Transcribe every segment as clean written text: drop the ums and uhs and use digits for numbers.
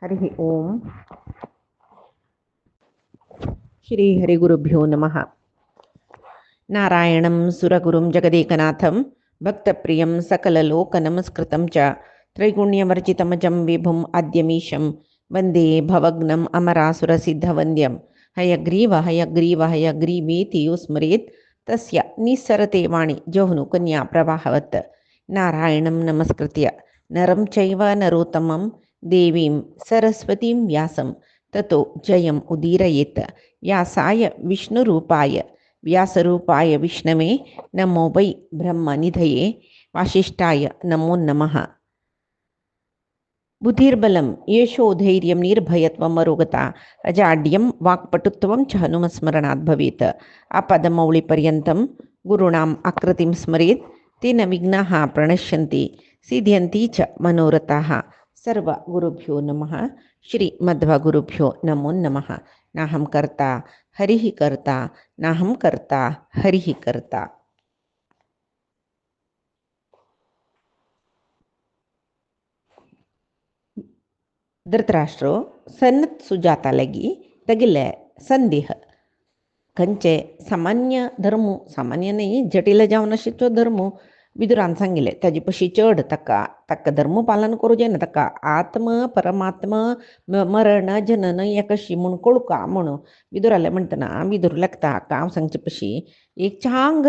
हरिः ओम श्री हरिगुरुभ्यो नमः। नारायणं सुरगुरुं जगदेकनाथं भक्तप्रियं सकललोकनमस्कृतं च त्रैगुण्यवर्जितमजं विभुम् अद्यमीशं वन्दे भवग्नम् अमरासुरसिद्धवन्द्यं हयग्रीवेति यो स्मरेत् तस्य निस्सरते वाणि जह्नुकन्या प्रवाहवत्। नारायणं नमस्कृत्य नरं चैव नरोत्तमं देवीं सरस्वतीं व्यासं ततो जयम् उदीरयेत्। व्यासाय विष्णुरूपाय व्यासरूपाय विष्णवे नमो वै ब्रह्मनिधये वासिष्ठाय नमो नमः। बुद्धिर्बलं यशोधैर्यं निर्भयत्वम् अरोगता अजाड्यं वाक्पटुत्वं च हनुमस्मरणात् भवेत्। आपदमौलिपर्यन्तं गुरूणाम् आकृतिं स्मरेत् तेन विघ्नाः प्रणश्यन्ति सिद्ध्यन्ति च मनोरथाः। सर्वगुरुभ्यो नमः। श्रीमध्वगुरुभ्यो नमो नमः। नाहं कर्ता हरिः कर्ता नाहं कर्ता हरिः कर्ता। धृतराष्ट्रो सन्नत सुजातालागी तगिले संदेह खंचे सामान्य धर्मू सामान्य नाही जटिल जावन अशिचो धर्मू विदुरान सांगिले ताजे पशी चढ तक्का धर्म पालन करू जे ना तक्का आत्म परमात्म मरण जनन कशी म्हणून कळुका म्हणून विदुराले म्हणतना विदुर लागता काम सांगचे पशी एक चांग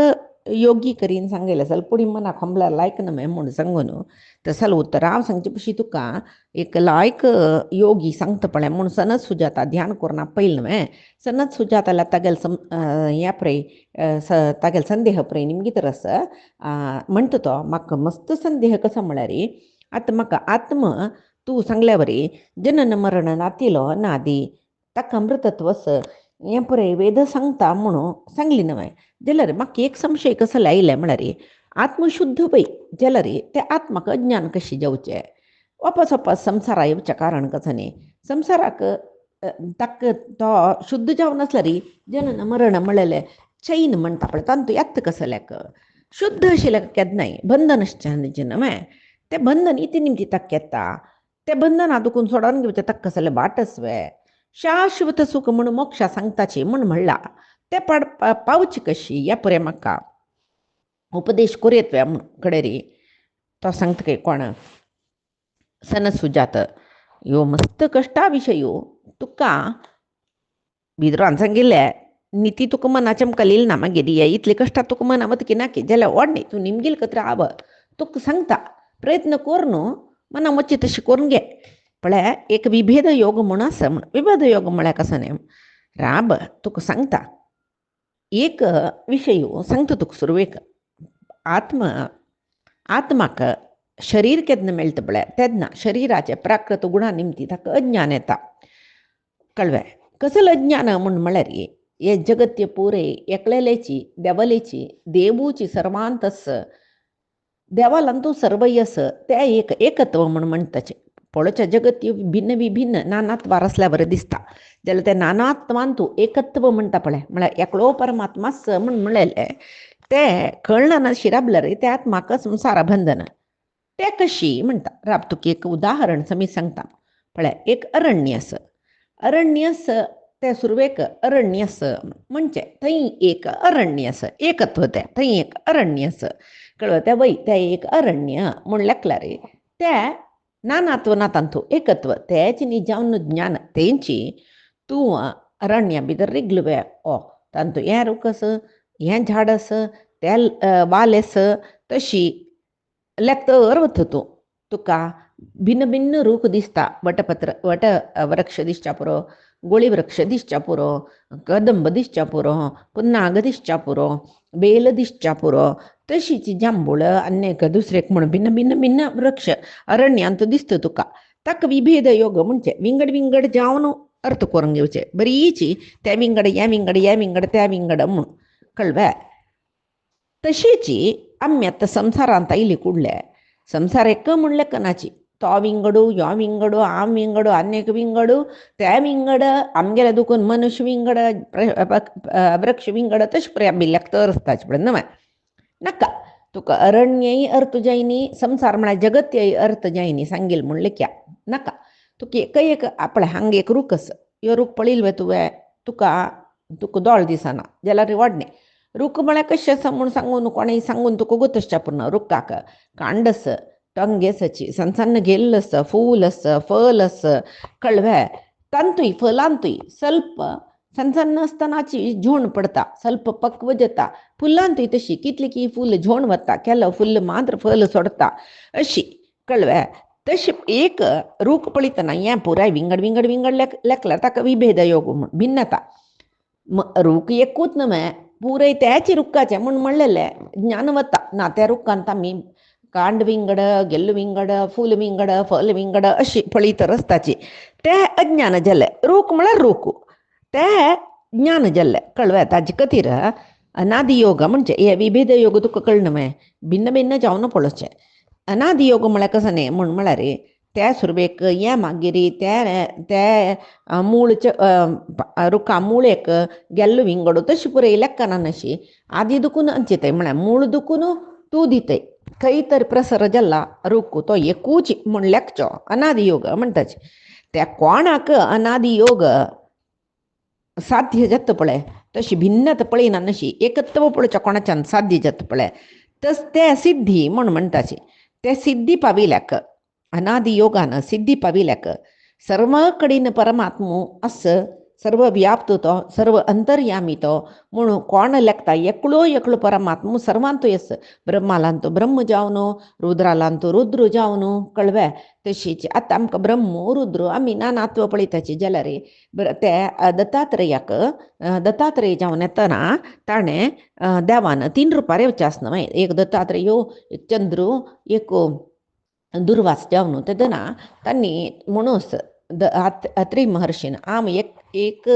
योगी करीन सांगेल सल पुढी मना खंबला लायक न म्हणून सांगून तसल उत्तराव सांगचे पशी तुका एक लायक योगी सांगता पळे म्हणून सनत सुजाता ध्यान करून पहिल नवे सनत सुजाताला तगेल या प्रे तागेल संदेह प्रे निमगे तर असं म्हणतो तो म्हाका मस्त संदेह कसा म्हळ्यार आतां म्हाका आत्म तूं सांगल्यावरी जनन मरण नातिलो नादी ताका अमृतत्वस हें पळय वेद सांगता म्हणून सांगली नवे जाल्यार म्हाका एक संशय कसो लायिल्ले म्हळ्यार आत्मशुद्ध पळय जाल्यार ते आत्माक अज्ञान कशें जावचें वापस संवसारा येवचें कारण कसो न्ही संवसाराक ताका तो शुद्ध जावन आसल्यार जनन मरण म्हळेलें चैन म्हणटा पळय तांतू येता कसल्याक शुद्ध आशिल्ल्याक केन्नाय बंधन आसचें न्हय तें बंधन इती निमती ताका येता तें बंधन आदुकून सोडोन घेवचें ताका कसलें बाटस वे शाश्वत सूख म्हणून मोक्षा सांगताची म्हूण म्हणला तें पावची कशी ह्या पळय म्हाका उपदेश करीत वे कडेन रे तो सांगता काय कोण सनत सुजात ह्यो मस्त कश्टा विशय तुका विद्वान सांगिल्ले नीती तुका मनाचें कलील ना मागीर हे इतले कश्टा तुका मना वतकी नाकी जाल्यार व्हड तूं निमगेल कत्र आव तुका सांगता प्रयत्न कर न्हू मना वच्चे तशें करून घे पळय एक विभेद योग म्हूण आसा विभेद योग म्हळ्यार कसो न्ही राब तुका सांगता एक विशय सांगता तुका सुरवेक आत्माक शरीर केन्ना मेळटा पळय तेन्ना शरिराचे प्राकृत गुणा निमती ताका अज्ञान येता कळ्ळें कसलें अज्ञान म्हूण म्हळ्यार हे जगत्य पुरे एकलेलेची देवलेची देवूची सर्वांतस देवालांतू सर्वयस ते एक एकत्व म्हूण म्हणटाचें पळोवचें जगत भिन्न विभिन्न नानात्वार आसल्या बरें दिसता जाल्यार ते नानात्वांतू एकत्व म्हणटा पळय म्हळ्यार एकलो परमात्मास म्हूण म्हणलेलें तें कळना नाशिरा जाल्यार त्या आत्माक संवसारा बंधन ते कशी म्हणटा राब तुका एक उदाहरण समीत सांगता पळय एक अरण्य ते सुरवेक अरण्य म्हणजे थंय एक अरण्य एकत्व ते थंय एक अरण्य कळ्ळें तें वय तें एक अरण्य म्हूण लेखला रे ते नानात्व ना तांतू एकत्व तेच न्ही जावन ज्ञान तेंची तूं अरण्या भितर रिगल वे ओ तांतू हें रूख आस हें झाड आस ते वाल आस तशी लेखतर वता तूं तुका भिन्न भिन्न रूख दिसता वट वृक्ष दिसच्या पुरो गोळी वृक्ष दिसच्या पुरो कदंब दिसच्या पुरो पुन्नाग दिसच्या पुरो बेल दिसच्या पुरो तशीच जांबूळ अनेक दुसरेक म्हणून भिन्न भिन्न भिन्न वृक्ष अरण्यांत दिसता तुका ताका विभेद योग म्हणजे विंगड जावन अर्थ करून घेवचे बरीची त्या विंगड ह्या विंगड त्या विंगड म्हणून कळ्ळें तशीची आमी आतां संवसारांत आयली कुडले संवसार एक म्हणले कनाची तो विंगडू ह्यो विंगडू हांव विंगडू अनेक विंगडू त्या विंगड आमगेले दुखून मनुष्य विंगड वृक्ष विंगड तशें पळय आमी लेखतर आसताचे पळय न्हय नाका तुका अरण्यय अर्थ जायनी संवसार म्हळ्यार जगत्यय अर्थ जायनी सांगील म्हूण लेख्या नाका तुका एक आपळे हांगा एक रूख आसा ह्यो रूख पळयलो तुवें तुका तुका दोळ दिसना जाल्यार व्हडणे रूख म्हळ्यार कशें आसा म्हूण सांगून कोणें सांगून तुका गोतोसचें पडना रूखाक कांड आसा टंगे आसाची सಣ್ण सಣ್ಣ ಗೆಲ್ಲು ಆಸ ಫೂಲ್ ಆಸ ಫಲ್ ಆಸ ಕಳ್ವೆ ತಂತುಯ್ फलांतुय ಸ್ವಲ್ಪ सಣ್ಣ सಣ್ಣ आसतनाची झोण पडता ಸ್ವಲ್ಪ पक्व जाता फुलांतुय तशी कितली की फूल झोण वता केलो फुल्ल मात्र फल सोडता अशी कळ्ळें तशी एक रूख पळयतना हें पुराय विंगड विंगड विंगड लेखल्यार ताका विभेद योग म्हूण भिन्नता रूख एकूच न्हय पुराय त्याच रुखाचें म्हूण म्हणलेलें ज्ञान वता ना त्या रुखांत आमी कांड विंगड ಗೆಲ್ಲು विंगड फूल विंगड फल विंगड अशी पळयत रस्ताची तें अज्ञान जालें रूख म्हळ्यार रूख तें ज्ञान जाल्लें कळ्ळें ताजे खातीर अनादि योग म्हणजे हे विभेद योग तुका कळना मॅ भिन्न भिन्न जावन पळोवचें अनादि योग म्हळ्यार कसो न्ही म्हूण म्हळ्यार त्या सुरवेक हें मागीर त्या मूळचे रुखा मुळेक ಗೆಲ್ಲು विंगड तशी पुरय लेखना अशी आदी दुखून अंचितय म्हळ्यार मूळ दुखून तूं दितय खंय तर प्रसर जाल्ला रूख तो एकूच म्हूण लेखचो अनादि योग म्हणटाचे त्या कोणाक अनादि योग साध्य जाता पळय तशी भिन्नता पळयना नशी एकत्व पळोवचें कोणाच्यान साध्य जाता पळय तस ते सिद्धी म्हूण म्हणटाचे ते सिद्धी पाविल्याक अनादि योगान सिद्धी पाविल्याक सर्व कडेन परमात्मो आस सर्व व्याप्त तो सर्व अंतर्यामी तो म्हणून कोण लेखता एकलो परमात्मो सर्वांतूय आस ब्रह्मालांतू ब्रह्म जावन रुद्रालांतू रुद्र जावन कळ्ळें तशीच आतां आमकां ब्रह्म रुद्र आमी नानात्व पळयताची जाल्यार ते दत्तात्रेय जावन येतना ताणें देवान 3 रुपां येवचें आसना एक दत्तात्रेय एक चंद्र एक दुर्वास जावन तेदना तांणी म्हणूस अत्रि महर्षीन आम एक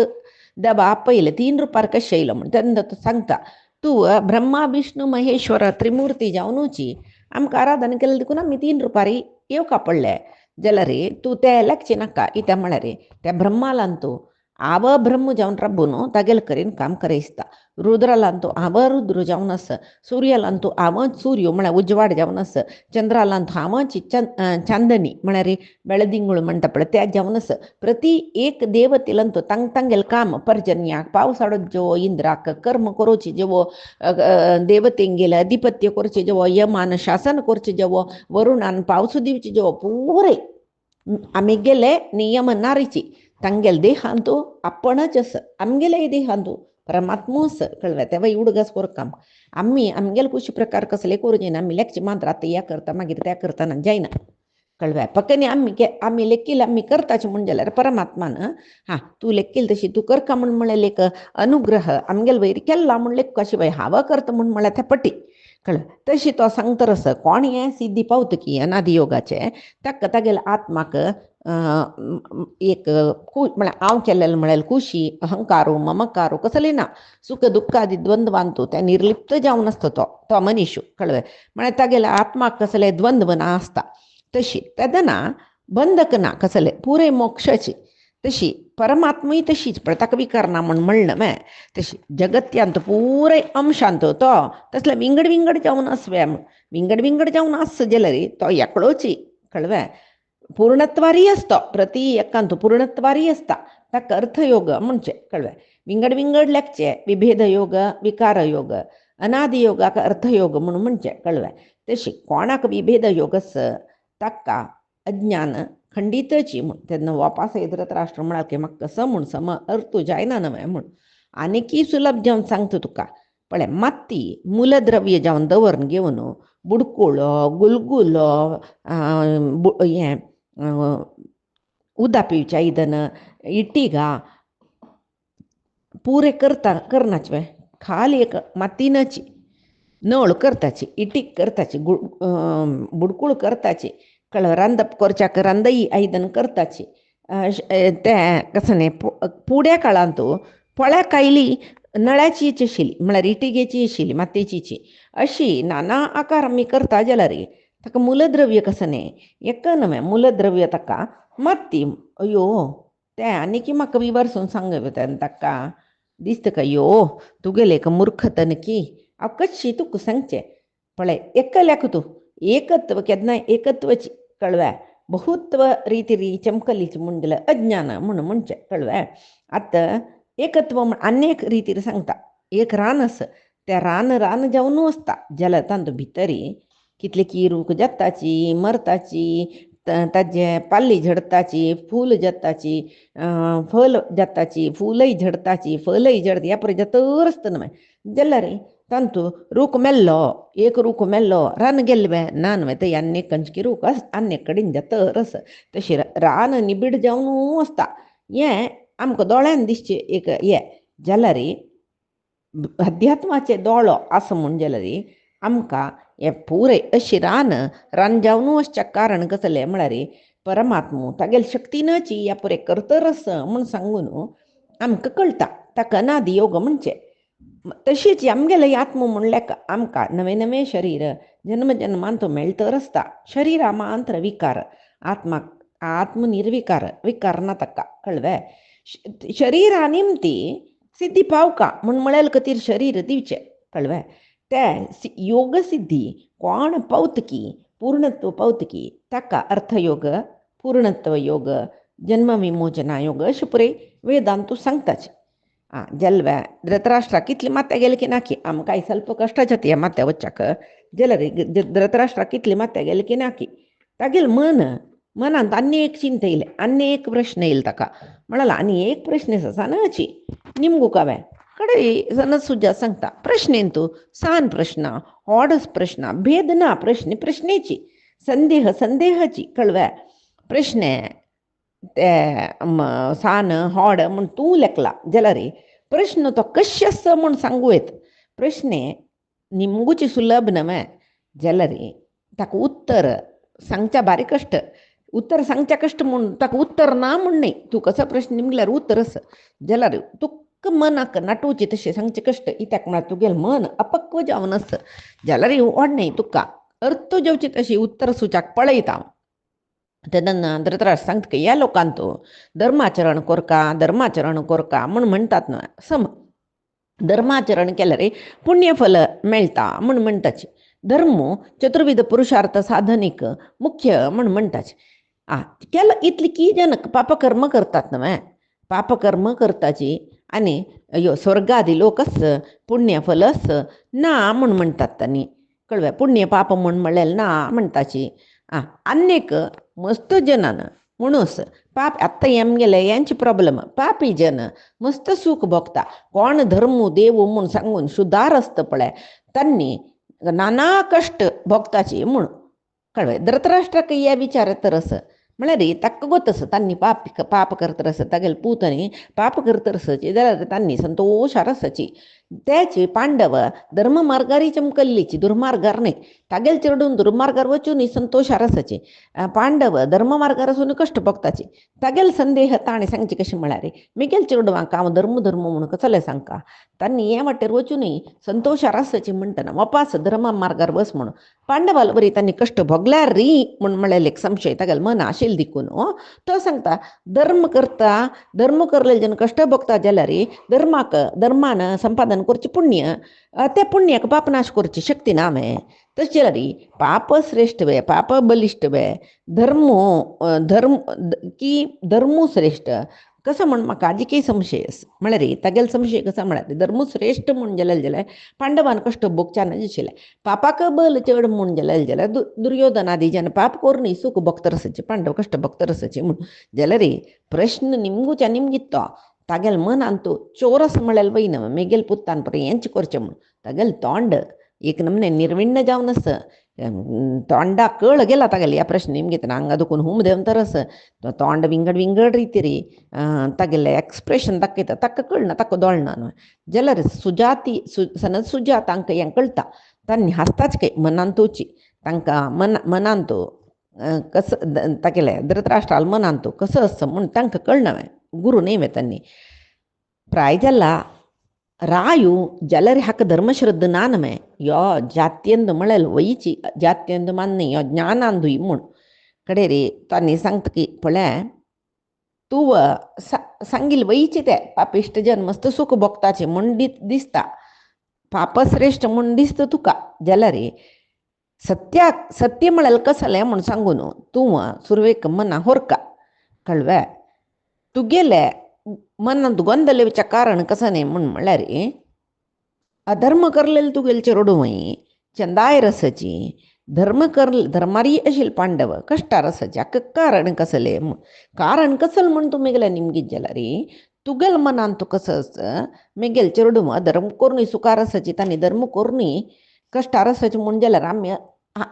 देवा पयले 3 रुपार कशें येयलो म्हण तेन्ना तो सांगता तूं ब्रह्मा विष्णू महेश्वर त्रिमुर्ती जावनूची आमकां आराधना केलें देखून आमी 3 रुपार येवका पडले जाल्यार तूं तें लेखचें नाका कित्याक म्हळ्यार त्या ब्रह्मालांतू आव ब्रह्म जावन राबून तागेले करीन काम करयसता रुद्रालांतू आव रुद्र जावन आस सूर्यालांतू आवच सूर्य म्हळ्यार उजवाड जावन आस चंद्रालांतू आवच चांदनी म्हळ्यार बेळदिंगूळ म्हणटा पळय त्या जावन आस प्रति एक देवतेलंतू तांगेलें काम पर्जन्याक पावस हाडून जेवो इंद्राक कर्म करोवची जेवो देवतेंगेले अधिपत्य करचे जेवो यमान शासन करचे जेवो वरुणान पावस दिवचे जेवो पुरे आमी गेले नियम नारीची तांगेले देहांतू आपणच आस आमगेले देहांतू परमात्मो आस कळ्ळें तेव्हा इवडगास कोर काम आमी आमगेले कुशी प्रकार कसले करूं जायना आमी लेखचे मात्र आतां हें करता मागीर तें करतना जायना कळ्ळें फकत आमी लेखील आमी करताचें म्हण जाल्यार परमात्मान हां तूं लेखील तशी तूं करका म्हूण म्हळें लेख अनुग्रह आमगेले वयर केल्ला म्हूण लेख कशें बाय हांव करता म्हूण म्हळ्यार तें पटी कळ्ळें तशी तो सांगता आस कोण हें सिद्धी पावतकी अनादि योगाचें ताका तागेले आत्माक एक म्हळ्यार हांव केलेलें म्हळ्यार खुशी अहंकारू ममकारू कसलें ना सुख दुख्खादी द्वंद्वांतू तें निर्लिप्त जावन आसता तो मनीस कळ्ळें म्हळ्यार तागेल्या आत्माक कसलें द्वंद्व ना आसता तशी तेदना बंधक ना कसलें पुरे मोक्षाची तशी परमात्मूय तशीच पण ताका विकार ना म्हूण म्हणलें मॅ तशी जगत्यांत पुराय अंशांत तो तसलें विंगड विंगड जावन आसवे विंगड विंगड जावन आस जाल्यार तो एकलोची कळ्ळें पूर्णत्वारी असतो प्रति एकांत पूर्णत्वारी असता ताका अर्थयोग म्हणजे कळ्ळें विंगड विंगड लेखचे विभेद योग विकार योग अनादि योगाक अर्थयोग म्हणून म्हणजे कळ्ळें तशी कोणाक विभेद योग आस ताका अज्ञान खंडितची म्हूण तेन्ना वापास धृतराष्ट्र म्हळ्यार की म्हाका कसो म्हूण सम अर्थ जायना न्हय म्हूण आनीकय सुलभ जावन सांगता तुका पळय माती मूलद्रव्य जावन दवरून घेवन बुडकुलो गुलगुलो हें उदक पिवचें आयदन इटिगा पुरे करनाचे खाली एक मातीनाची नळ करताची इटीक करताची बुडकूळ करताची कळ्ळें रांदप करच्याक रांदई आयदन करताची तें कशें न्ही पुड्या काळांतू फळ्याक आयली नळ्याचीच आशिल्ली म्हळ्यार इटिगेची आशिल्ली मातयेची अशी नाना आकार आमी करता जाल्यार ताका मूलद्रव्य कसो न्ही एक न्हय मूलद्रव्य ताका माती अयो तें आनीक म्हाका विवरसून सांग ताका दिसता का यो तुगेले एक मूर्खतन की हांव कशी तुका सांगचें पळय एक लेख तूं एकत्व केन्ना एकत्वची कळ्ळें बहुत्व रीती चमकलीच म्हणलं अज्ञान म्हणून म्हणचे कळवं. आता एकत्व अनेक रीतीर सांगता एक रान आस त्या रान जावन वचता जाल्यार तांतू भितरी कितले की रूख जत्ताची मरताची ताजे पाली झडताची फूल जत्ताची फल जत्ताची फूलय झडताची फलय झडता या परी तर असतं न्हय जाल्यार तांतू रूख मेल्लो एक रूख मेल्लो रान गेल्ले ना न्हय ते अनेक कंचकी रूख अनेक कडेन तर आस तशी रान निबीड जावन वचता हें आमकां दोळ्यान दिसचे एक हें जाल्यार अध्यात्माचे दोळो असं म्हण जाल्यार आमकां हे पुरे अशी रान जावन वचच्या कारण कसलें म्हळ्यार परमात्मो तागेल शक्तीनाची या पुरे करतरस म्हण सांगून आमकां कळटा ताका नादी योग म्हणचे. तशीच आमगेले आत्म म्हणल्याक आमकां नवे नवे शरीर जन्म जन्मांत मेळतर आसता. शरिरा मात्र विकार आत्म निर्विकार विकार ना ताका कळवे. शरीरा निमती सिद्धी पावका म्हण म्हळ्यार खातीर शरीर दिवचे कळवे. ते योग सिद्धी कोण पावतकी पूर्णत्व पावतकी ताका अर्थयोग पूर्णत्व योग जन्म विमोचना योग अशें पुरे वेदांतू सांगताच. जल्वे धृतराष्ट्रा कितली मात्या गेले की नाकी आमकां ಸ್ವಲ್ಪ कश्टाचे ती मात्या वच्चाक जाल्यार धृतराष्ट्रा कितली मात्या गेले की नाकी तागेल मनांत आनी एक चिंता येयले आनी एक प्रश्न येयलो ताका म्हणाला आनी एक प्रश्न ससानाची निमगू कावे कडे सनद सुजात सांगता प्रश्नेंतू सान प्रश्न होडस प्रश्न भेद ना प्रश्नेची संदेहाची कळवे प्रश्ने ते सान होड म्हण तूं लेखला जाल्यार प्रश्न तो कशें आसा म्हण सांगू येत प्रश्ने निमगूची सुलभ न्हय जाल्यार ताका उत्तर सांगच्या भारी कश्ट उत्तर सांगच्या कश्ट म्हूण ताका उत्तर ना म्हण न्ही तूं कसो प्रश्न निमल्यार उत्तर आस जाल्यार तुका मनाक नाटोवची तशें सांगचें कश्ट कित्याक म्हळ्यार तुगेलें मन अपक्व जावन आस जाल्यार व्हड न्ही तुका अर्थ जेवची तशी उत्तर सुचाक पळयता. तेन्ना धृतराष्ट्र सांगता ह्या लोकांत धर्माचरण कोरका म्हण म्हणटात न्हय सम धर्माचरण केल्यार पुण्यफल मेळटा म्हण म्हणटाचे. धर्म चतुर्विध पुरुषार्थ साधनीक मुख्य म्हण म्हणटाचे. केला इतली की जन पापकर्म करतात न्हय पापकर्म करताची आनी अयो स्वर्गादी लोक आस पुण्यफल आस ना म्हण म्हणटात तांणी कळवे. पुण्य पाप म्हण म्हणल्यार ना म्हणटाची. अनेक मस्त जनान म्हणूस पाप आत्ता गेले यांची प्रॉब्लेम पापी जन मस्त सुख भोगता कोण धर्म देव म्हूण सांगून सुदार आसता पळय तांणी नाना कश्ट भोगताची म्हूण कळवे. धृतराष्ट्राक हे विचार तर आस म्हळ्यार ताका गोत आसा तांणी पाप करतर आसा तागेले पुतणी पाप करतर आसाची जाल्यार तांणी संतोशार आसाची. त्याची पांडव धर्म मार्गारी चमकल्लीची दुर्मार्गार न्ही तागेल चेडून दुर्मार्गार वचून संतोशार आसाची. पांडव धर्म मार्गार वचून कश्ट भोगताची तागेल संदेह ताणें सांगचे कशें म्हळ्यार मिगेल चेडवांक हांव धर्म म्हणून कसले सांगता तांणी हे वाटेर वचून संतोशार आसाची म्हणटना वपास धर्म मार्गार वच म्हणून पांडवाल बरी तांणी कश्ट भोगल्यार री म्हूण म्हळ्यार एक संशय तागेल मन आशिल्लो देखून तो सांगता धर्म करलेले जन कश्ट भोगता जाल्यार धर्मान संपादन करचें पुण्य त्या पुण्याक पापनाश करची शक्ती ना मे तशें जाल्यार पाप श्रेष्ठ वे पाप बलिष्ठ वे धर्म श्रेष्ठ कसं म्हण म्हाका आजी काही संशय म्हळ्यार तागेल संशय कसा म्हळ्यार धर्म श्रेष्ठ म्हूण जाल्यार पांडवान कश्ट भोगच्या नाशिल्ले पापाक बल चड म्हूण जाल्यार दुर्योधनादी जन पाप करून सुख भोगतर आसाचे पांडव कश्ट भोगतर आसाचे म्हूण जाल्यार प्रश्न निमगूच्या निमगीत तो तागेल मनान तूं चोरस म्हळ्यार वयन मेगेल पुत्तान पळय हेंच करचें म्हूण तागेल तोंड एक नमने निर्विण्ण जावन आस तोंडा कळ गेला तागेले ह्या प्रश्न निमगीत हांगा दुखून हुम देवन तर आस तोंड विंगड रितीरी तागेले एक्सप्रेशन दाखयता ताका कळना ताका दोळना न्हय जाल्यार सनद सुजातांक हें कळटा तांणी हांसताच काय मनांतूची तांकां मनांतू कसं तागेले धृतराष्ट्राल मनांतू कसं आसा म्हूण तांकां कळना गुरू न्ही तांणी प्राय जाला रायू जाल्यार हाका धर्मश्रद्ध ना न्हय यो जात्यंद म्हळ्यार वयची जात्यंद मान्नी यो ज्ञानांदूय म्हूण कडे रे तांणी सांगता की पळय तूं सांगिल्लें वयचें तें पापिश्ट जन मस्त सुख भोगताचें म्हूण दिसता पाप श्रेष्ठ म्हूण दिसता तुका जाल्यार सत्य म्हळेल कसले म्हूण सांगून तूं सुरवेक मना होरका कळ्ळें. तुगेले मनांत ಗೊಂದಲವಿच्या कारण कसं नाही म्हळ्यार अधर्म करलेले तुगेले चेडूवय चंदाय रसची धर्मारी अशिल पांडव कष्टा रसची अक्क कारण कसले कारण कसल म्हण तू मेगला निमगिज्जला रे तुगेल मनान तू कसं मेगेल चेडू धर्म कोरणी सुका रसची तांणी धर्म कोरणी कष्टा रसची म्हण जाल्यार आमी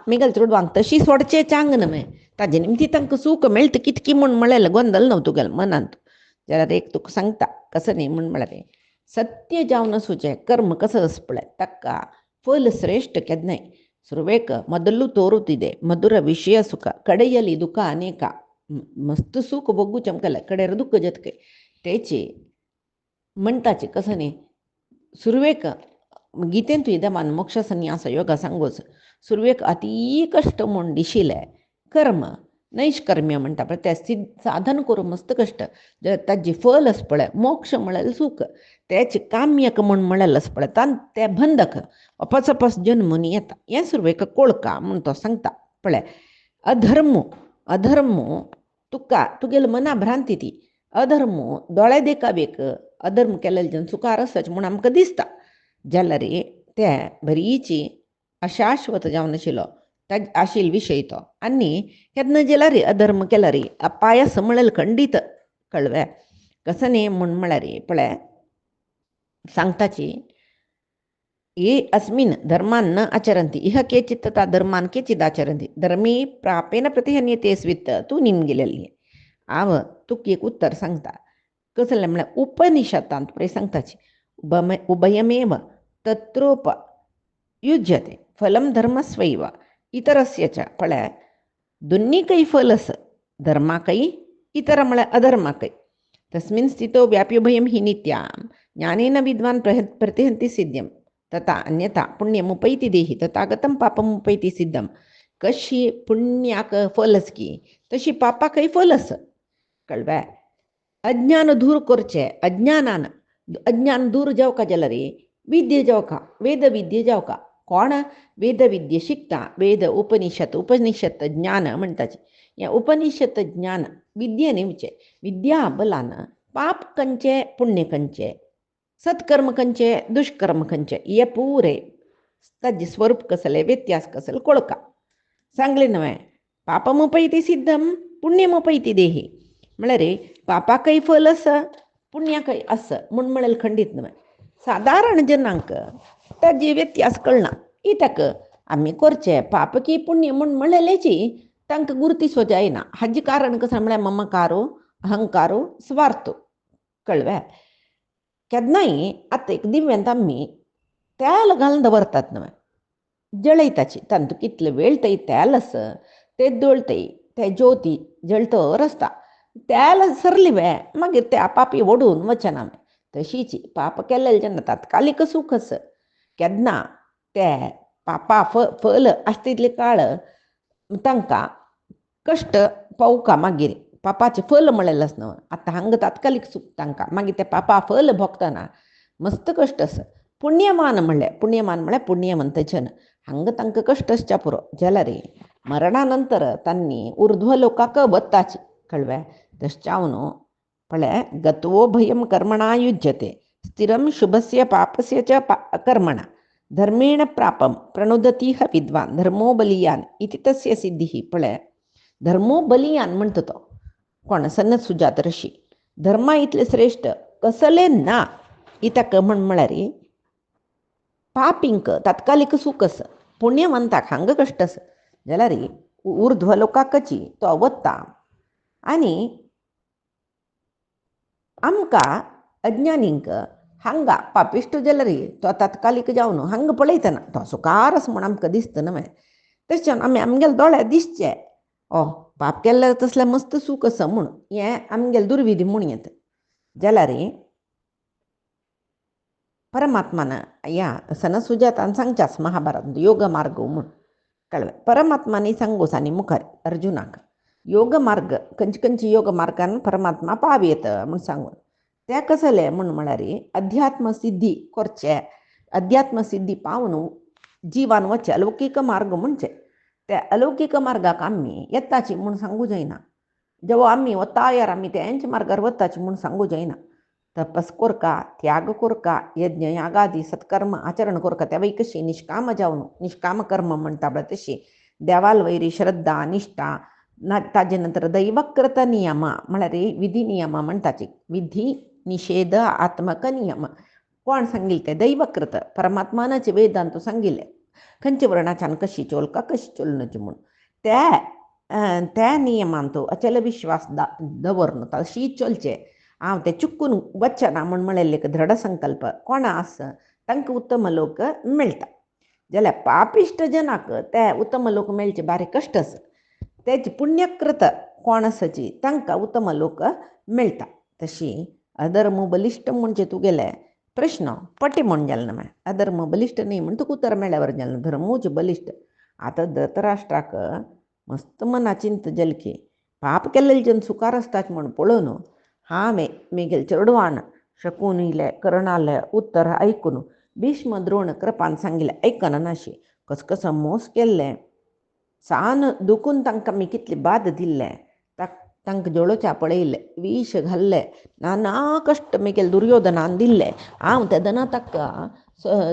मेगेल चेडवांक तशी सोडचे चांग न्हय ताजे निमती तांकां सूख मेळटा कितकी म्हण म्हळें गोंदल न्हू तुगेल मनांत जाल्यार एक तुका सांगता कसं न्ही म्हण म्हळ्यार सत्य जावन सुचें कर्म कसं पळय ताका फल श्रेष्ठ केदनाय सुरवेक ಮೊದಲು ತೋರುತ್ತಿದೆ ಮಧುರ ವಿಷಯ ಸುಖ ಕಡೆಯಲ್ಲಿ ದುಃಖ ಅನೇಕ मस्त सुख बघू चमकला कडेर दुःख जतके त्याचे म्हणताचे कसं नाही सुरवेक गीतेन तू इदमान मोक्ष संन्यास योगा सांगोच सुरवेक अति कष्ट म्हूण दिशिले कर्म नैष्कर्म्य म्हणटा पळय ते साधन करून मस्त कष्ट ताजी फल आस पळय मोक्ष म्हळ्यार सुख त्याचे काम्यक म्हूण म्हळेलें आस पळय तान ते बंधक वापस वापस जन्मून येता हें सुरवेक कोळका म्हूण तो सांगता पळय. अधर्म तुका तुगेल मना भ्रांती ती अधर्म दोळे देखावेक अधर्म केलेले जन सुखार आसच म्हूण आमकां दिसता जाल्यार ते बरीची अशाश्वत जावन आशिल्लो आशिल विशय तो आनी केन्ना जाल्यार अधर्म केला रे अपायस म्हळेल खंडीत कळ्ळें कसं न्ही म्हूण म्हळ्यार पळय सांगताची ये अस्मिन् धर्मान् न आचरन्ति इह केचित् तथा धर्मान् केचित् आचरन्ति धर्मी प्रापेन प्रतिहन्यते स्वित् तू निमगेलेली हांव तुका एक उत्तर सांगता कसलें म्हळ्यार उपनिशदांत पळय सांगताची उभयमेव तत्रोप युज्यते फलं धर्मस्वैव इतरस्य च पळय दोन्हीकय फल आस धर्माकय इतर म्हळ्यार अधर्माकय तस्मिन् स्थितो व्याप्युभयं हि नित्यां ज्ञानेन विद्वान् प्रतिहन्ति सिद्ध्यं तथा अन्यथा पुण्यमुपैति देहि तथागतं पापमुपैति सिद्धं कशी पुण्याक फलस की तशी पापाकय फलस कळ्ळें. अज्ञान दूर करचें अज्ञान दूर जावका जाल्यार विद्ये जावका वेद विद्ये जावका कोण वेद विद्ये शिकता वेद उपनिषद ज्ञान म्हणटाचे हें उपनिषद ज्ञान विद्ये न्हय विद्या बलान पाप खंयचे पुण्य खंयचे सत्कर्म खंयचे दुष्कर्म खंयचे हे पुरे ताजे स्वरूप कसलें व्यत्यास कसले कळका सांगलें न्हय. पापमुपैति सिद्धं पुण्यमुपैति देहि म्हळ्यार पापाकय फल आस पुण्याकय आस म्हूण म्हळेल खंडीत न्हय. सादारण जनांक ताजे व्यत्यास कळना इतक आमी करचें पाप की पुण्य म्हूण म्हळेलेची तांकां गुर्ती जायना हाजें कारण कसं म्हळ्यार ममकारो अहंकारो स्वार्थो कळ्ळें. केन्नाय आतां एक दिव्यांत आमी तेल घालून दवरतात न्हय जळयताची तातूंत कितले वेळ थंय तेल आस तें दळटय ते ज्योती जळतर आसता तेल सरली वे मागीर ते आपापी ओडून वचना तशीच पाप केलेले जेन्ना तात्कालीक सूख आस केन्ना ते पापा फल आसता तितले काळ तांकां कश्ट पावका मागीर पापाचें फल म्हळेलें आस न्हय आतां हांगा तात्कालीक सूख तांकां मागीर ते पापा फल भोगतना मस्त कश्ट आस. पुण्यमान म्हळ्यार पुण्यवंत जन हांगा तांकां कश्ट आसच्या पुरो जाल्यार मरणा नंतर तांणी उर्ध्व लोकाक वताची कळ्ळें. तश्चावन पळय गत्वो भयं कर्मणा युज्यते स्थिरं शुभस्य पापस्य च कर्मणा धर्मेण प्रापं प्रणुदतीह विद्वान धर्मो बलियान इति तस्य सिद्धिः. पळय धर्मो बलियान म्हणटा तो कोण सन्नत सुजात ऋषी धर्मा इतले श्रेष्ठ कसले ना इतक म्हळ्यार पापींक तात्कालीक सूख आस पुण्यवंताक हांगा कश्ट आस जाल्यार उर्ध्व लोकाकची तो वता आनी आमकां अज्ञानींक हांगा पापिश्ट जाल्यार तो तात्कालीक जावन हांगा पळयतना तो सुकार आस म्हूण आमकां दिसता न्हय. तशें आमी आमगेले दोळे दिसचे पाप केल्यार तसलें मस्त सूख आसा म्हूण हें आमगेले दुर्विधी म्हूण येता जाल्यार परमात्मान ह्या सनसुजातान सांगच्यास महाभारत योग मार्ग म्हूण कळ्ळें. परमात्मानी सांगोस आनी मुखार अर्जुनाक योग मार्ग खंयचे योग मार्गान परमात्मा पावयत म्हूण सांगून तें कसलें म्हूण म्हळ्यार अध्यात्म सिद्धी करचें अध्यात्म सिद्धी पावन जिवान वच्चे अलौकिक मार्ग म्हणजे त्या अलौकिक मार्गाक आम्ही येताची म्हूण सांगू जायना. जेव्हा आम्ही वता यार आम्ही त्यांच्या मार्गावर वताची म्हूण सांगू जायना. तपस कोरका त्याग कोरका यज्ञ यागादी सत्कर्म आचरण कोरका त्यावेळी कशी निष्काम जावन निष्काम कर्म म्हणता बळ तशी देवाल वैरी श्रद्धा निष्ठा ताजे नंतर दैवकृत नियम म्हळ्यार विधी नियम म्हणटाचे विधी निषेध आत्मक नियम कोण सांगिल ते दैवकृत परमात्मानाचे वेदांत सांगिल्ले खंयचे वर्णाच्यान कशी चोलका कशी चोलनची म्हूण त्या नियमान तो अचल विश्वास दवरन तशी चलचे हांव ते चुकून वचना म्हूण म्हळेल्ले दृढ संकल्प कोणा आस तांकां उत्तम लोक मेळटा. जाल्यार पापिश्ट जनाक ते उत्तम लोक मेळचे बारी कश्ट आसा. त्याची पुण्यकृत कोण आसाची तांकां उत्तम लोक मेळटा. तशी अधर्म बलिश्ट म्हणजे तुगेले प्रश्न पटी म्हण गेले ना अधर्म बलिश्ट न्ही म्हण तुका उतर मेळ्यावर गेलें धर्मूच बलिश्ट. आतां धृतराष्ट्राक मस्त मना चिंत जलकी पाप केल्ले जन सुखार आसतात म्हण पळोवन हांवें मेगेल चेडवान शकुनीले कर्णाले उत्तर ऐकून भीष्म द्रोण कृपान सांगिल्लें ऐकना नाशी कसं मोस केल्ले सान दुखून तांकां मी कितले बाद दिल्ले तांकां जळोवच्या पळयले विश घाल्ले नाना कश्ट मेगेल दुर्योधनान दिल्ले. हांव तेदना ताका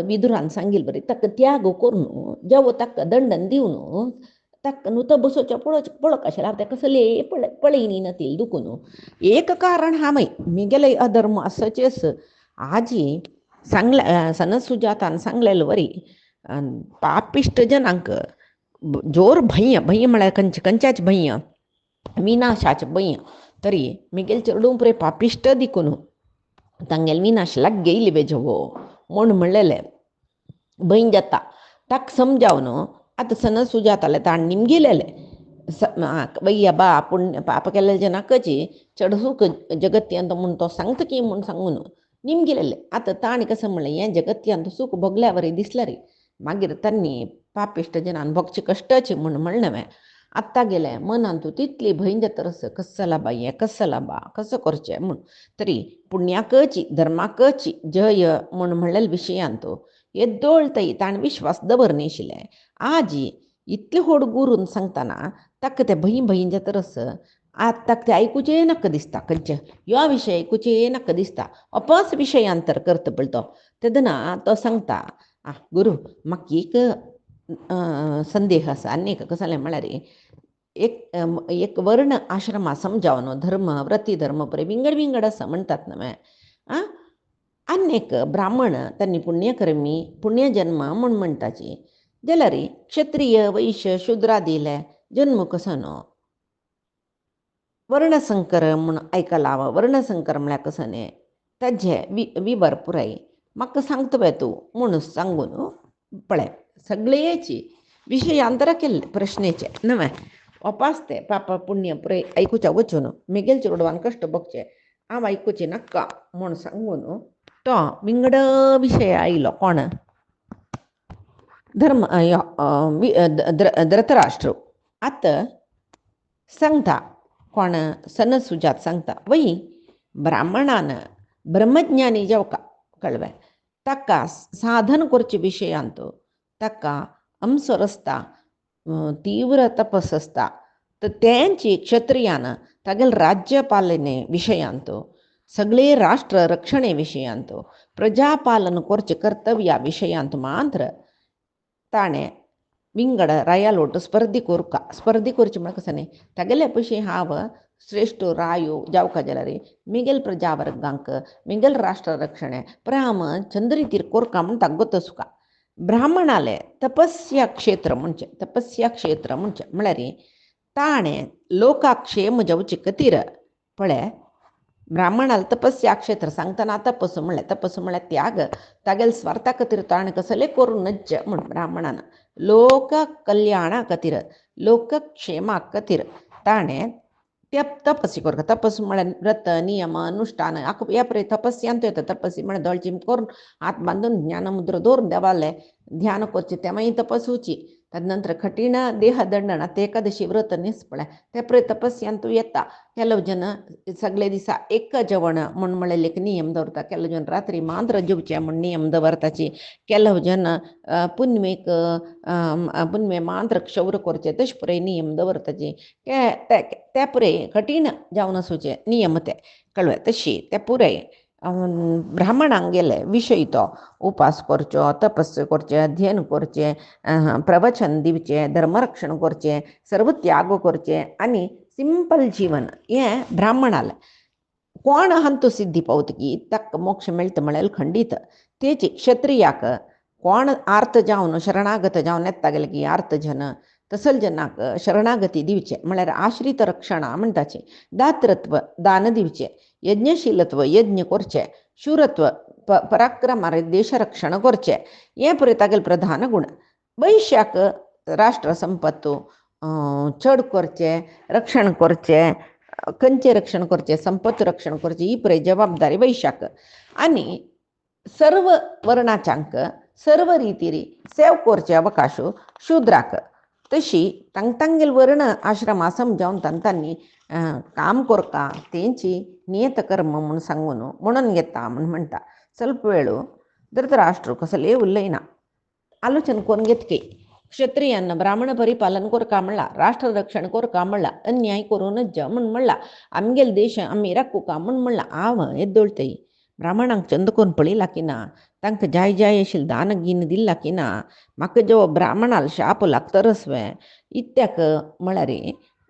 विदुरान सांगिल्लें बरें ताका त्याग करून जेवो ताका दंडन दिवन ताका न्हू तो बसोवचें पळोवंक आशिल्लें हांव ताका कसले पळयनी नतील दुखून एक कारण हांवें मेगेले अधर्म असचेच आजी सांगले सनसुजातान सांगलेलें वरी पापिश्ट जनांक जोर भय म्हळ्यार खंयच्याच भय विनाशाचे भय तरी मेगेल चेडूं पळय पापिश्ट दिकून तांगेले विनाश लाग येयले बेजवो म्हूण म्हणलेलें भंय जाता ताका समजावन आतां सनसुजाताले ताण निमगिलेले वय्या बा पुण्य पाप केल्ले जनाकची चडसूक जगत्यांत म्हूण तो सांगता की म्हूण सांगून निमगिलेले. आतां ताणें कसं म्हणलें हें जगत्यांत सूख भोगल्या वरी दिसलें रे मागीर तांणी पापिश्ट जनान भोगचे कश्टाचे म्हूण म्हणलें. आत्तां गेलें मनान तूं तितली भंय जातरस कसला बा हें कसला बा कसं करचें म्हूण तरी पुण्याकची धर्माकची जय म्हूण म्हणलेले विशयांत येद्दोळतय ताणें विश्वास दवरनाशिल्लें. आजी इतलें व्हड गुरून सांगतना ताका तें भंय जातरस ताका तें आयकुचें नाका दिसता खंयचे ह्यो विशय आयकुचें नाका दिसता अपास विशयांतर करता पळय तो तेदना तो सांगता गुरू म्हाका एक संदेह आसा आनी एक कसं जालें म्हळ्यार एक वर्ण आश्रमा समजावन धर्म व्रती धर्म पळय विंगड आसा म्हणटात न्हय आनीक ब्राह्मण तांणी पुण्यकर्मी पुण्यजन्म म्हूण म्हणटाची जाल्यार क्षत्रिय वैश्य शुद्रादिले जन्म कसो न्हू वर्णसंकर म्हूण आयकलां वर्णसंकर म्हळ्यार कसो न्ही ताजे विवर पुराय म्हाका सांगता पळय तूं म्हूण सांगून पळय सगळेची विशयांतर केल्ले प्रश्नेचे न्हय अपास ते पाप पुण्य पुराय आयकुच्या वचून मेगेल चेडवान कश्ट भोगचे हांव आयकुचें नाका म्हूण सांगून तो विंगड विशय आयलो कोण धर्म धृतराष्ट्र आतां सांगता कोण सनसुजात सांगता वय ब्राह्मणान ब्रह्मज्ञानी जेवका कळ्ळें ताका साधन करचे विशयांत ताका अमसर आसता तीव्र तपस आसता तर त्यांची क्षत्रियान तागेल राज्य पालने विशयांत सगळे राष्ट्र रक्षणे विशयांत प्रजापालन करचे कर्तव्या विशयांत मात्र ताणें विंगड रायालोट स्पर्धी करचे म्हळ्यार कसं न्ही तागेले पयशे हांव श्रेष्ठ रायो जावका जाल्यार मेगेल प्रजावर्गांक मेगेल राष्ट्र रक्षणे प्राम चंद्रितीर कोरका म्हूण ताका गोत सुका ब्राह्मणाले तपस्या क्षेत्र म्हणचे म्हळ्यार ताणें लोकाक्षेम जावचे खातीर पळय ब्राह्मणाला तपस्या क्षेत्र सांगतना तपस म्हळ्यार त्याग तागेल स्वार्था खातीर ताणें कसले करूं नज्ज म्हूण ब्राह्मणान लोक कल्याणा खातीर लोकक्षेमा खातीर ताणें तपस्या करता. तपस म्हळ्यार व्रत नियम अनुष्ठान ह्या पळय तपस्यांत येता तपस्या म्हळ्यार दोळची करून हात बांदून ज्ञानमुद्र दवरून देवाले ध्यान करचे ते मागीर तपसूची तदनंतर कठीण देहदंडन ते एकादशी व्रत नेसपळ्या त्या पुढे तपस्यांतू येता ಕೆಲವು ಜನ सगळे दिसा एक जेवण म्हण म्हणलेले नियम दवरता ಕೆಲವು जन रात्री मांद्र जेवचे म्हण नियम दवरताची ಕೆಲವು जन पुनमेक पुनमे मांद्र क्षौर करचे तश पुरे नियम दवरताची त्या पुरे कठीण जावन असोचे नियम ते कळवे तशी त्या पुरे ब्राह्मणांक गेले विशय तो उपास करचो तपस्या करचे अध्ययन करचे प्रवचन दिवचे धर्मरक्षण करचे सर्व त्याग करचे आणि सिंपल जीवन हे ब्राह्मणाला कोण हंतु सिद्धी पावतकी तक मोक्ष मिळतं म्हळेल खंडित तेची क्षत्रियाक कोण आर्त जावन शरणागत जावन येता गेले की आर्त जन तसल जनाक शरणागती दिवचे म्हळ्यार आश्रित रक्षणा म्हणटाचे दातृत्व दान दिवचे यज्ञशीलत्व यज्ञ करचे शूरत्व पराक्रम देश रक्षण करचे हे पुरे तागेल प्रधान गुण वैश्याक राष्ट्र संपत्तू चड करचे रक्षण करचे कंचे रक्षण करचे संपत्त रक्षण करचे ही पुरे जबाबदारी वैश्याक आणि सर्व वर्णाच्यांक सर्व रितीरी सेव करचे अवकाश शूद्राक तशी तांगेल वर्ण आश्रमा समजावन तांतांनी काम करका तेंची नियत कर्म म्हणून सांगून म्हणून घेता म्हण म्हणटा ಸ್ವಲ್ಪ वेळू धृतराष्ट्र कसले उल्लयना आलोचन करून घेतके क्षत्रियांना ब्राह्मण परिपालन करका म्हणला राष्ट्र रक्षण करका म्हणला अन्याय करूनच म्हण म्हणला आमगेल देश आम्ही राखू का म्हण म्हणला आव एद्दोळतई ब्राह्मणांक चंद कोण पळिला की ना तांकां जाय जाय अशिल दान गिन दिला की ना म्हाका जो ब्राह्मणाला शाप लागतरसवे इत्याक म्हळ्यार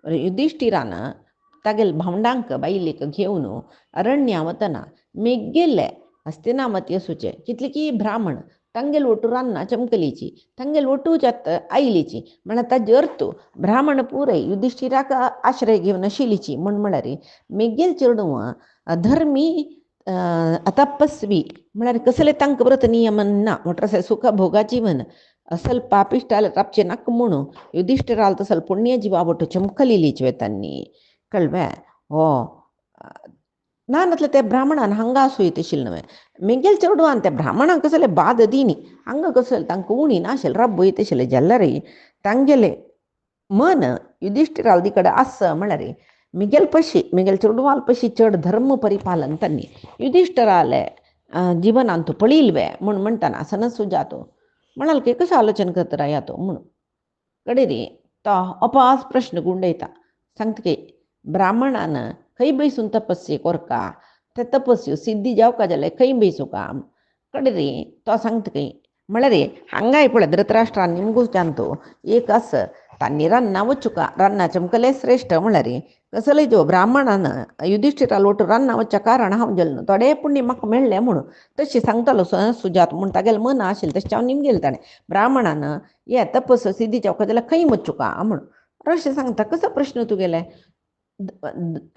युधिष्ठिरान तागेल भावंडांक बायलेक घेवन अरण्या वतना मेघ्गेले हस्तिनामती असूचे कितले की ब्राह्मण तांगेल ओटू रान्ना चमकलीची तांगेल ओटू जात आयलीची म्हणा ताजे अर्थ ब्राह्मण पुरे युधिष्ठिराक आश्रय घेवन आशिल्लीची म्हण म्हळ्यार मेघ्गेल चेडूं अधर्मी अतपस्वी म्हळ्यार कसले तांकां व्रत नियम ना मोटर सुख भोगाची म्हण असल पापिष्टाल रापचे नाक म्हणू युधिष्ठिराल तसल पुण्य जीवावटू चमकलीलीच वेतांनी कळवे हो नानतले ते ब्राह्मणान हांगा आसूं तशिल न्हय मेघेल चेडू आनी त्या ब्राह्मणांक कसले बाद दिनी हांगा कसले तांकां उणी नाशिल रब्ब तशिल्ले जाल्यार तांगेले मन युधिष्ठिराल दिकडे आस म्हळ्यार मिगेल चेडूवाल पशी चड धर्म परिपालन तांणी युधिष्ठिराले जिवनांत पळिल्वे म्हूण म्हणटाना सनस सुजातो म्हणाल की कशें आलोचन करता यातो म्हणून कडे रे तो अपास प्रश्न गुंडयता सांगता की ब्राह्मणान खंय बैसून तपस्ये करका ते तपस्यो सिद्धी जावका जाल्यार खंय बैसू काम कडे रे तो सांगता की म्हळ्यार हांगाय पळय धृतराष्ट्रान निमगू जानतो एक आस तांणी रान्ना वचुका रान्ना चमकले श्रेष्ठ म्हळ्यार कसले जो ब्राह्मणान युधिष्ठिराल ओटू रान्ना वच्च्या कारण हांव जल्लो थोडे पुण्य म्हाका मेळ्ळें म्हणून तशें सांगतालो सुजात म्हूण तागेलें मन आशिल्लें तशें हांव निमगेलें ताणें ब्राह्मणान हे तपस सिद्धी जावका जाल्यार खंय वचुका म्हणून अशें सांगता कसो प्रश्न तुगेले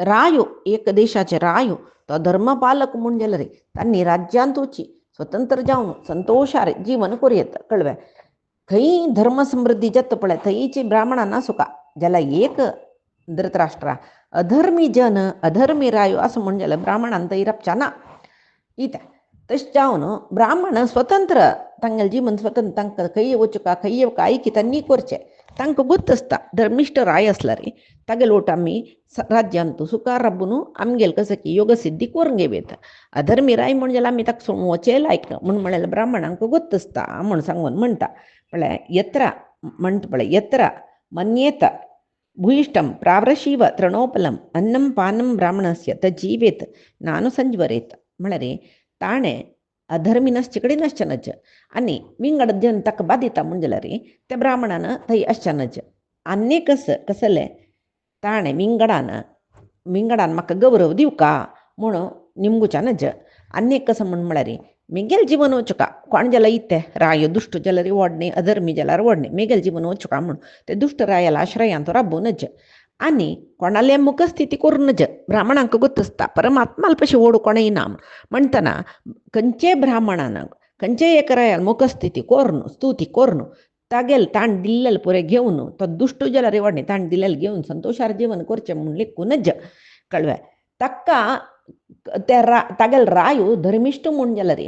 रायो एक देशाचे रायो तो धर्मपालक म्हूण जाल्यार तांणी राज्यांत वची स्वतंत्र जावन संतोषार जीवन करूं कळवे खंय धर्म समृद्धी जत्त पळय थंयची ब्राह्मणां नासुका जाल्यार एक धृतराष्ट्रा अधर्मी जन अधर्मी रायो असं म्हण जाल्यार ब्राह्मणान थंय रावच्या ना इत्या तशें जावन ब्राह्मण स्वतंत्र तांगेलें जीवन स्वतंत्र तांकां खंय वचुका खंय येवका ऐकी तांणी करचें तांकां गोत आसता धर्मिश्ट राय आसल्यार तागेलो ओट आमी राज्यांत सुखार राबून आमगेल कसं की योग सिद्धी करून घेवेत अधर्मी राय म्हण जाल्यार आमी ताका सोडून वचें लायक म्हण म्हळ्यार ब्राह्मणांक गोत आसता म्हण सांगून म्हणटा म्हळ्यार यत्र म्हणटा पळय यत्र मन्येत भूयिष्ठं प्रावृशीव तृणोपलम अन्नं पानं ब्राह्मणस्य तज्जीवेत नानु संज्वरेत म्हळ्यार ताणें अधर्मिनश्चे कडेन आसचेनाच आनी विंगड जन ताका बादिता म्हण जाल्यार त्या ब्राह्मणान थंय आसचेनाच आनी कसले ताणें विंगडान म्हाका गौरव दिवका म्हणून निमगुच्यानच आनी कसं म्हण म्हळ्यार मेगेल जीवन वचुका कोण जाल्यार इत्ते रायो दुश्ट जाल्यार वडणे अधर्मी जाल्यार वडणे मेगेल जीवन वचुका म्हणून ते दुश्ट रायाला आश्रयांत राबूनच आनी कोणाले मुखस्थिती करूनच ब्राह्मणांक गोत आसता परमात्माल पशी ओड कोणेय ना म्हणटना खंयचे ब्राह्मणान खंयचे एक रायाल मुखस्थिती कोरून स्तुती कोरून तागेल ताण दिल्लेले पुरे घेवन तो दुश्ट जाल्यार वडणे ताण दिल्लेले घेवन संतोषार जीवन करचें म्हूण लेखूनच कळवे ताका ते तागेल रायो धर्मिश्ट म्हूण जाल्यार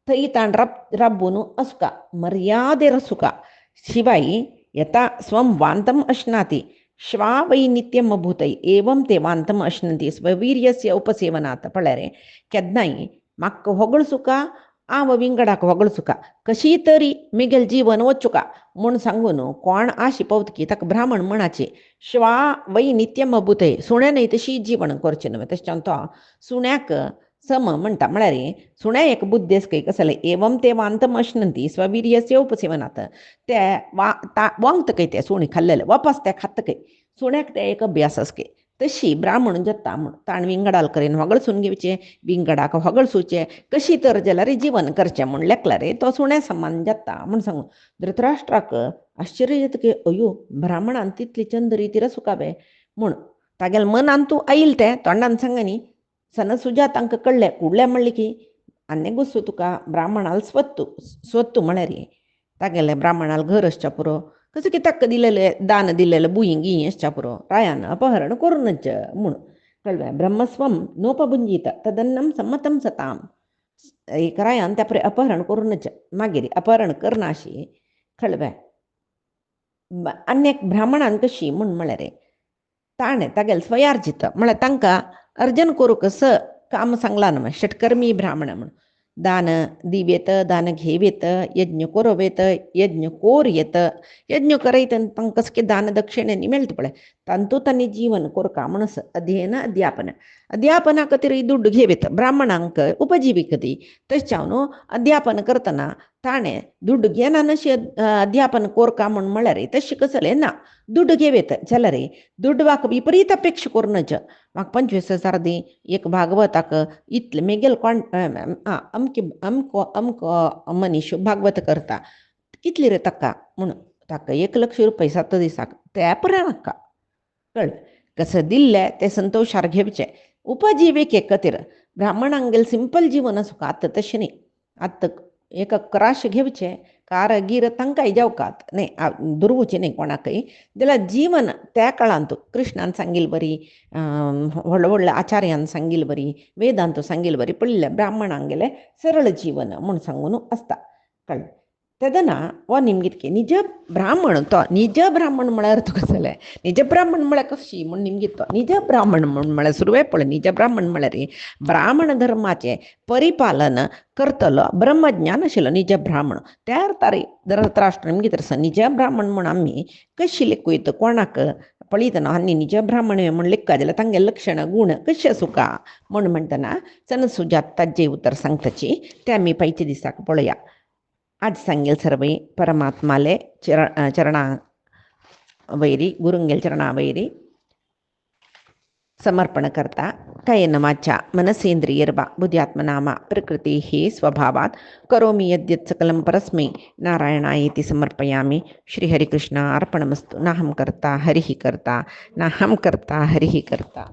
थंय ताण राबून आसुका मर्यादेर आसुका शिवाय यथा स्वं वान्तम् अश्नाति श्वा वै नित्यम् अभूतै एवं ते वान्तम् अश्नन्ति स्ववीर्यस्य उपसेवनात् पळरे केदनाई म्हाका होगळसू का आव विंगडाक होगळसू का कशी तरी मिगेल जीवन वच्चू का म्हूण सांगून कोण आशी पावतकी ताका ब्राह्मण म्हणाचे श्वा वै नित्यम अभूतय सुण्यानय तशी जीवन करचें न्हय तशें तो सुण्याक सम म्हणटा म्हळ्यार सुण्या एक बुद्धी आसकय कसले एवम ते वांतम अश्नंती स्ववीर्यस्य उपसेवनात ते वांगतकय ते सुणी खाल्लेले वापस ते खातकय सुण्याक ते एक अभ्यास आसकय तशी ब्राह्मण जत्ता म्हूण ताण विंगडाल करेन होगळसून घेवचें विंगडाक होगळसूचें कशी तर जाल्यार जीवन करचें म्हूण लेखला रे तो सुण्या समान जाता म्हूण सांगून धृतराष्ट्राक आश्चर्य येता की अयो ब्राह्मणान तितली चंद रिती आसूं काय म्हूण तागेल मनान तूं आयिल तें तोंडान सांग न्ही सन सुजात तांकां कळ्ळें कुडलें म्हणलें की आनी गुस्सू तुका ब्राह्मणाल स्वत्तू म्हळ्यार तागेले ब्राह्मणाल घर आसच्या पुरो कसं की ताका दिलेलें दान दिलेलें बुयीं गियीं आसच्या पुरो रायान अपहरण करूनच म्हूण कळ्ळें ब्रह्मस्वम नोपभुंजीत तदन्नम सम्मतम सताम एक रायान त्या परे अपहरण करूनच मागीर अपहरण करना अशी कळ्ळें अन्यक ब्राह्मणान कशी म्हूण म्हळ्यार ताणें तागेलें स्वयार्जित म्हळ्यार तांकां अर्जन करूंक स काम सांगलां न्हय षटकर्मी ब्राह्मण म्हूण दान दिवेत दान घेवेत यज्ञ कोरवेत यज्ञ कोरयेत यज्ञ करयत तांकां कसं की दान दक्षिणेनी मेळटा पळय तांतूं तांणी जीवन कोरका म्हणस अध्ययन अध्यापना खातीर दुड्ड घेवेत ब्राह्मणांक उपजिवीक दी तशें न्हू अध्यापन करतना ताणें दुड्ड घेना अशें अध्यापन कोरका म्हूण म्हळ्यार तशें कसलें ना दुड्ड घेवेत जाल्यार दुड्डवाक विपरीत अपेक्षा करूनच म्हाका 25,000 दी एक भागवताक इतलें मेगेल कोण अमको मनीस भागवत करता कितली रे ताका म्हूण ताका 1,00,000 रुपया 7 दिसाक त्या पुराय नाका कळ्ळें कसं दिल्लें तें संतोशार घेवचें उपजिविके खातीर ब्राह्मणांगेल सिंपल जीवन आसूं आतां तशें न्ही आतां एक क्राश घेवचें कार गीर तांकांय जेवकात न्ही दुर्वचें न्ही कोणाकय जाल्यार जीवन त्या काळांत कृष्णान सांगिल्ली बरी व्हडल्या व्हडल्या आचार्यान सांगिल्ली बरी वेदांत सांगिल्ली बरी पळयलें ब्राह्मणांगेलें सरळ जीवन म्हूण सांगून आसता कळ्ळें तेदना हो निमगीत निज ब्राह्मण तो निज ब्राह्मण म्हळ्यार तुका जालें निज ब्राह्मण म्हळ्यार कशी म्हूण निमगीत तो निज ब्राह्मण म्हूण म्हळ्यार सुरवें पळय निज ब्राह्मण म्हळ्यार ब्राह्मण धर्माचें परिपालन करतलो ब्रह्मज्ञान आशिल्लो निज ब्राह्मण त्या अर्थार धृतराष्ट्र निमगीत निज ब्राह्मण म्हूण आमी कशी लेखूयत कोणाक पळयतना आनी निज ब्राह्मण म्हूण लेखा जाल्यार तांगे लक्षण गुण कशें आसूं का म्हूण म्हणटना सन सुजात ताजें उतर सांगताची तें आमी पैचे दिसाक पळोवया आज सांगेल सर्वे परमात्माले चरणा वैरी गुरुंगेल चरणा वैरी समर्पण करता कायेन वाचा मनसेंद्रियर्वा बुद्ध्यात्मनामा प्रकृति स्वभावात् करोमि यद्यत् सकलं परस्मै नारायणायेति समर्पयामि श्री हरिकृष्ण अर्पणमस्तु नाहं कर्ता हरिः कर्ता नाहं कर्ता हरिः कर्ता।